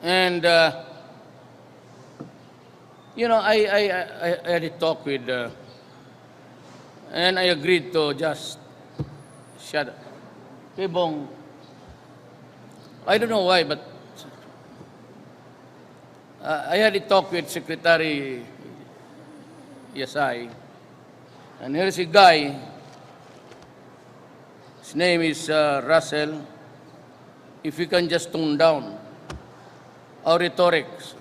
And, I had a talk with, and I agreed to just shut up. Kay Bong, I don't know why, but I had a talk with Secretary Yasay, and here's a guy, his name is Russell. If we can just tone down our rhetorics.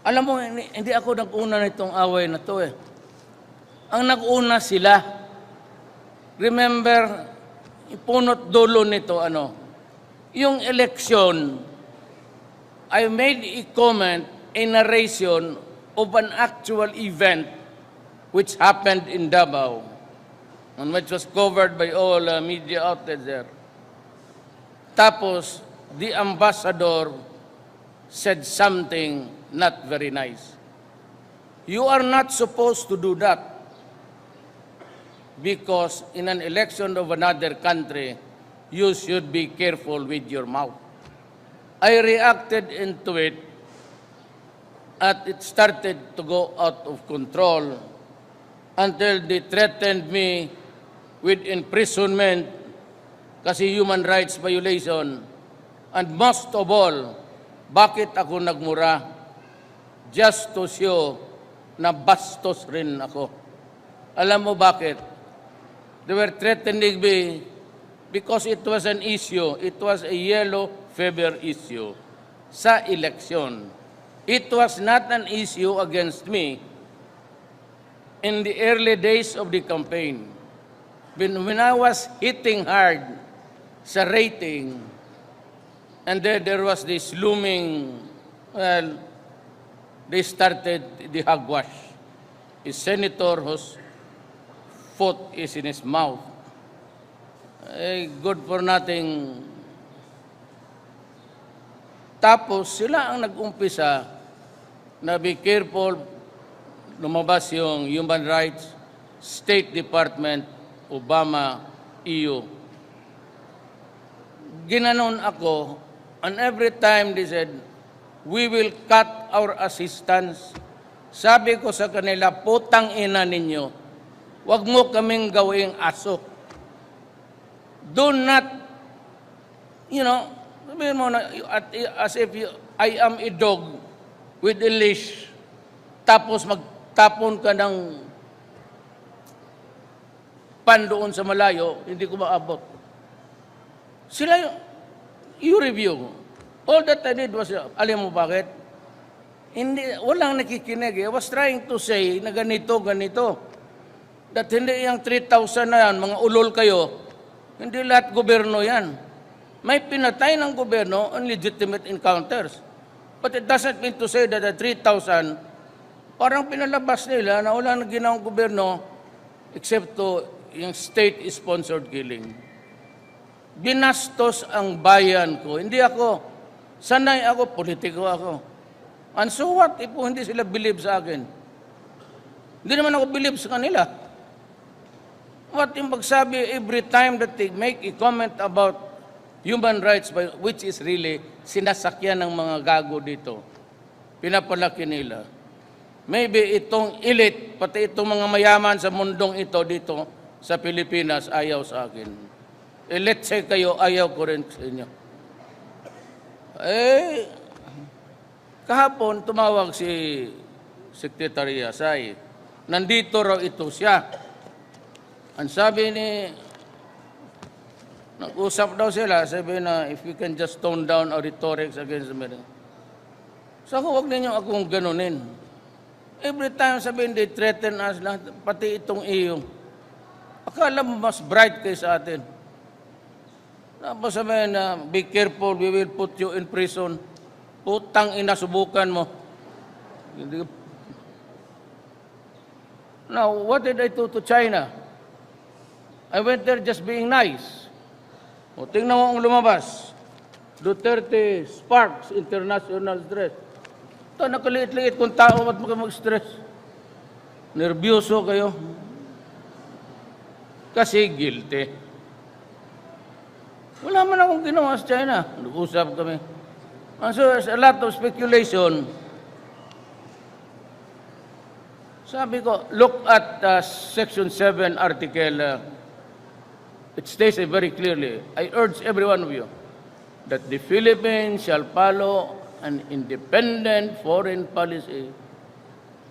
Alam mo, hindi ako nag-una nitong away na to eh. Ang nag-una sila. Remember, punot dulo nito, yung election, I made a comment, a narration of an actual event which happened in Davao, and which was covered by all media outlets there. Tapos, the ambassador said something not very nice. You are not supposed to do that because in an election of another country, you should be careful with your mouth. I reacted into it and it started to go out of control until they threatened me with imprisonment kasi human rights violation. And most of all, bakit ako nagmura? Just to show na bastos rin ako. Alam mo bakit? They were threatening me because it was an issue. It was a yellow fever issue sa election. It was not an issue against me in the early days of the campaign. When I was hitting hard sa rating, and then there was this looming, they started the hogwash. A senator whose foot is in his mouth. Good for nothing. Tapos sila ang nag-umpisa na be careful, lumabas yung Human Rights, State Department, Obama, EU. Ginanon ako, and every time they said, we will cut our assistance. Sabi ko sa kanila, putang ina ninyo, wag mo kaming gawing aso. Do not, sabihin mo na, as if I am a dog with a leash, tapos magtapon ka ng pan doon sa malayo, hindi ko maabot. Sila, you review. All that I did was, alam mo bakit? Walang nakikinig. I was trying to say na ganito. That hindi yung 3,000 na yan, mga ulol kayo, hindi lahat gobyerno yan. May pinatay ng gobyerno on legitimate encounters. But it doesn't mean to say that the 3,000, parang pinalabas nila na wala na ginawang gobyerno except to yung state-sponsored killing. Binastos ang bayan ko. Hindi ako, sanay ako, politiko ako. And so what if hindi sila believe sa akin? Hindi naman ako believe sa kanila. What yung pagsabi every time that they make a comment about human rights, which is really sinasakyan ng mga gago dito, pinapalaki nila. Maybe itong elite, pati itong mga mayaman sa mundong ito dito sa Pilipinas, ayaw sa akin. Let's say kayo, ayaw ko rin sa inyo. Kahapon, tumawag si Secretary Yasay. Nandito raw ito siya. Ang sabi nag-usap daw sila, sabi na, if we can just tone down our rhetorics against the So huwag ninyo akong ganunin. Every time sabihin, they threaten us lang, pati itong iyo. Akala mo mas bright kayo sa atin. Tapos sabihin na, be careful, we will put you in prison. Putang ina, subukan mo. Now, what did I do to China? I went there just being nice. O, tingnan mo ang lumabas. Duterte sparks international stress. Ito, nakaliit-liit kung tao at mag-stress. Nervyoso kayo. Kasi guilty. Wala man akong ginawa sa China. Nag-usap kami. And so there's a lot of speculation. Sabi ko, look at Section 7, Article, it states it very clearly. I urge every one of you that the Philippines shall follow an independent foreign policy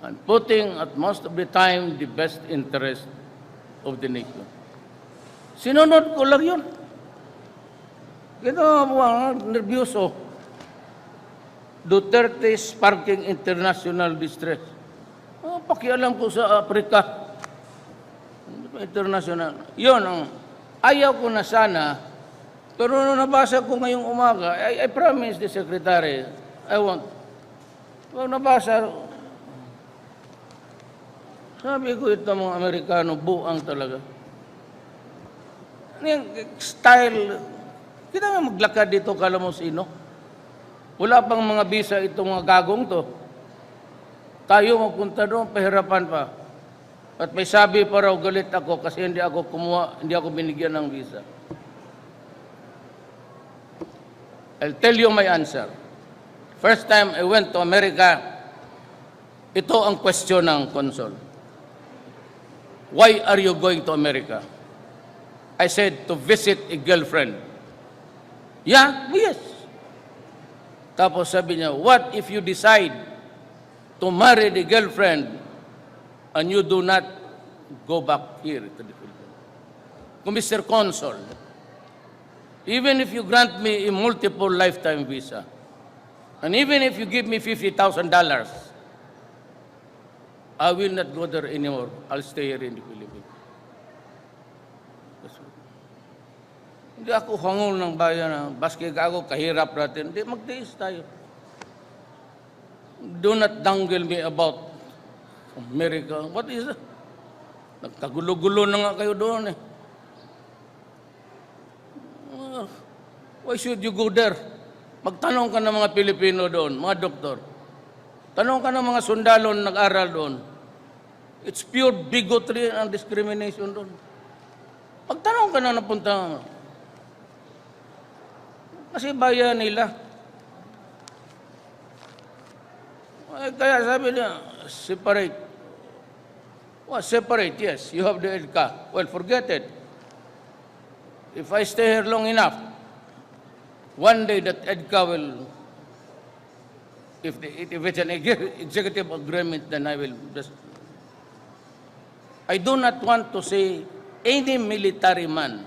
and putting at most of the time the best interest of the nation. Sinunod ko lang yun. Ginawa nervyoso. Duterte sparking international distress. Pakialam ko sa Afrika. International. Yun ang ayaw ko na sana. Pero nung nabasa ko ngayong umaga, I promise the Secretary, nabasa, sabi ko ito mga Amerikano, buang talaga. Yung style, kita nga maglakad dito, kala mo sino? Wala pang mga visa itong mga gagong to. Tayo magpunta doon, pahirapan pa. At may sabi pa raw, galit ako kasi hindi ako binigyan ng visa. I'll tell you my answer. First time I went to America, ito ang question ng consul. Why are you going to America? I said, to visit a girlfriend. Yeah, yes. Tapos sabi niya, what if you decide to marry the girlfriend and you do not go back here to the Philippines? Mr. Consul, even if you grant me a multiple lifetime visa, and even if you give me $50,000, I will not go there anymore. I'll stay here in the Philippines. Hindi ako hangol ng bayan, baski ako, kahirap natin. Hindi, magtiis tayo. Do not dangle me about America. What is it? Nagkagulo-gulo na nga kayo doon eh. Why should you go there? Magtanong ka ng mga Pilipino doon, mga doktor. Tanong ka ng mga sundalo na nag-aral doon. It's pure bigotry and discrimination doon. Pagtanong ka na napunta, kasi bayan nila. Kaya sabi niya, separate. Well, separate, yes. You have the EDCA. Well, forget it. If I stay here long enough, one day that EDCA will, if it's an executive agreement, then I will just. I do not want to say any military man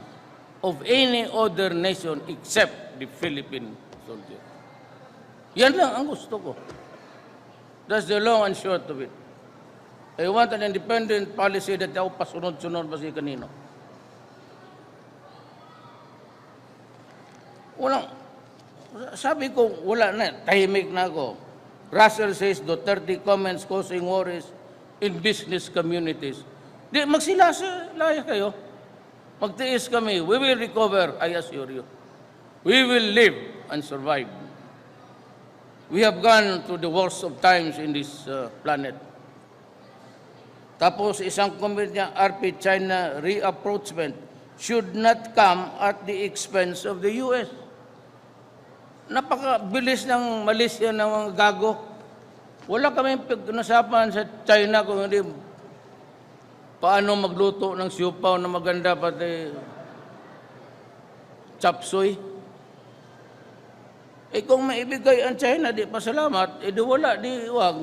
of any other nation except the Philippine soldier. Yan lang ang gusto ko. That's the long and short of it. I want an independent policy that ako pasunod-sunod ba si kanino. Sabi ko, wala na, tahimik na ako. Russell says, Duterte comments causing worries in business communities. Di, magsilayo kayo. Magtiis kami. We will recover, I assure you. We will live and survive. We have gone through the worst of times in this planet. Tapos isang comment niya, RP China reapproachment should not come at the expense of the US. Napakabilis ng Malaysia ng mga gago. Wala kami pag-usapan sa China kung hindi paano magluto ng siupaw na maganda pati chapsoy. Eh kung maibigay ang China, di pasalamat, eh di wala, di wag.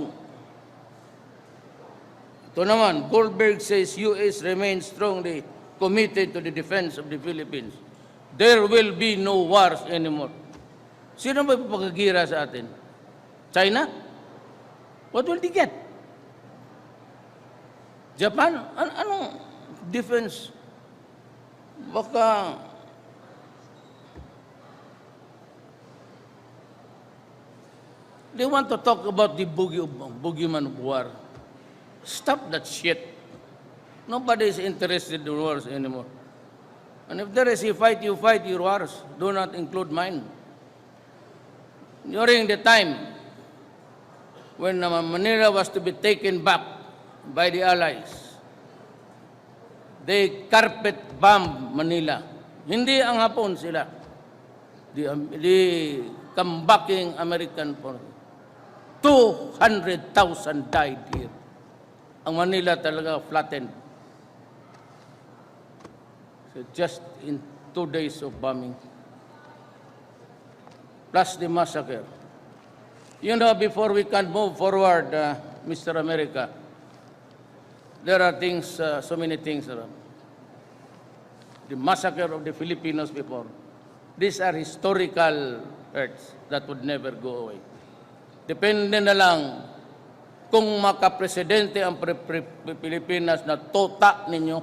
Ito naman, Goldberg says US remains strongly committed to the defense of the Philippines. There will be no wars anymore. Sino ba ipapagagira sa atin? China? What will they get? Japan? Anong defense? Baka they want to talk about the boogeyman of war. Stop that shit. Nobody is interested in wars anymore. And if there is a fight, you fight your wars. Do not include mine. During the time when Manila was to be taken back by the Allies, they carpet bombed Manila. Hindi ang Hapon sila. The welcome-backing American forces. 200,000 died here. Ang Manila talaga flattened. So just in 2 days of bombing. Plus the massacre. You know, before we can move forward, Mr. America, there are things, so many things around. The massacre of the Filipinos before. These are historical hurts that would never go away. Depende na lang kung makapresidente ang Pilipinas na tota ninyo.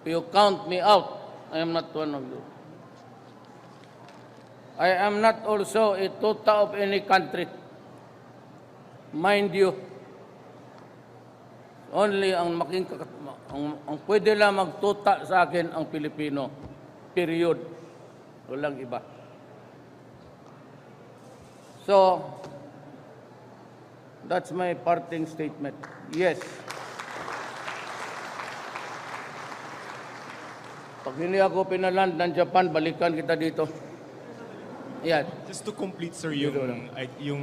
You count me out. I am not one of you. I am not also a tota of any country. Mind you, only ang pwede lang magtuta sa akin ang Pilipino. Period. Walang iba. So, that's my parting statement. Yes. Pag hindi ako pinaland ng Japan, balikan kita dito. Yan. Just to complete, sir, yung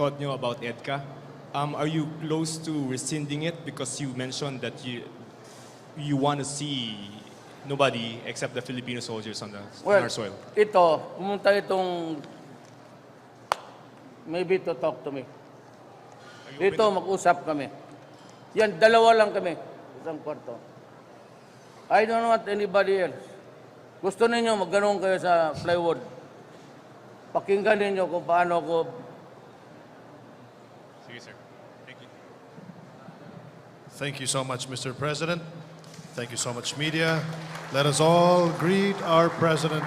thought nyo about EDCA, are you close to rescinding it? Because you mentioned that you want to see nobody except the Filipino soldiers on our soil. Ito, pumunta itong maybe to talk to me. Dito, mag-usap kami. Yan, dalawa lang kami. Isang kwarto. I don't want anybody else. Gusto ninyo, magganong kayo sa plywood. Pakinggan ninyo kung paano ko. Sige, sir. Thank you. Thank you so much, Mr. President. Thank you so much, media. Let us all greet our President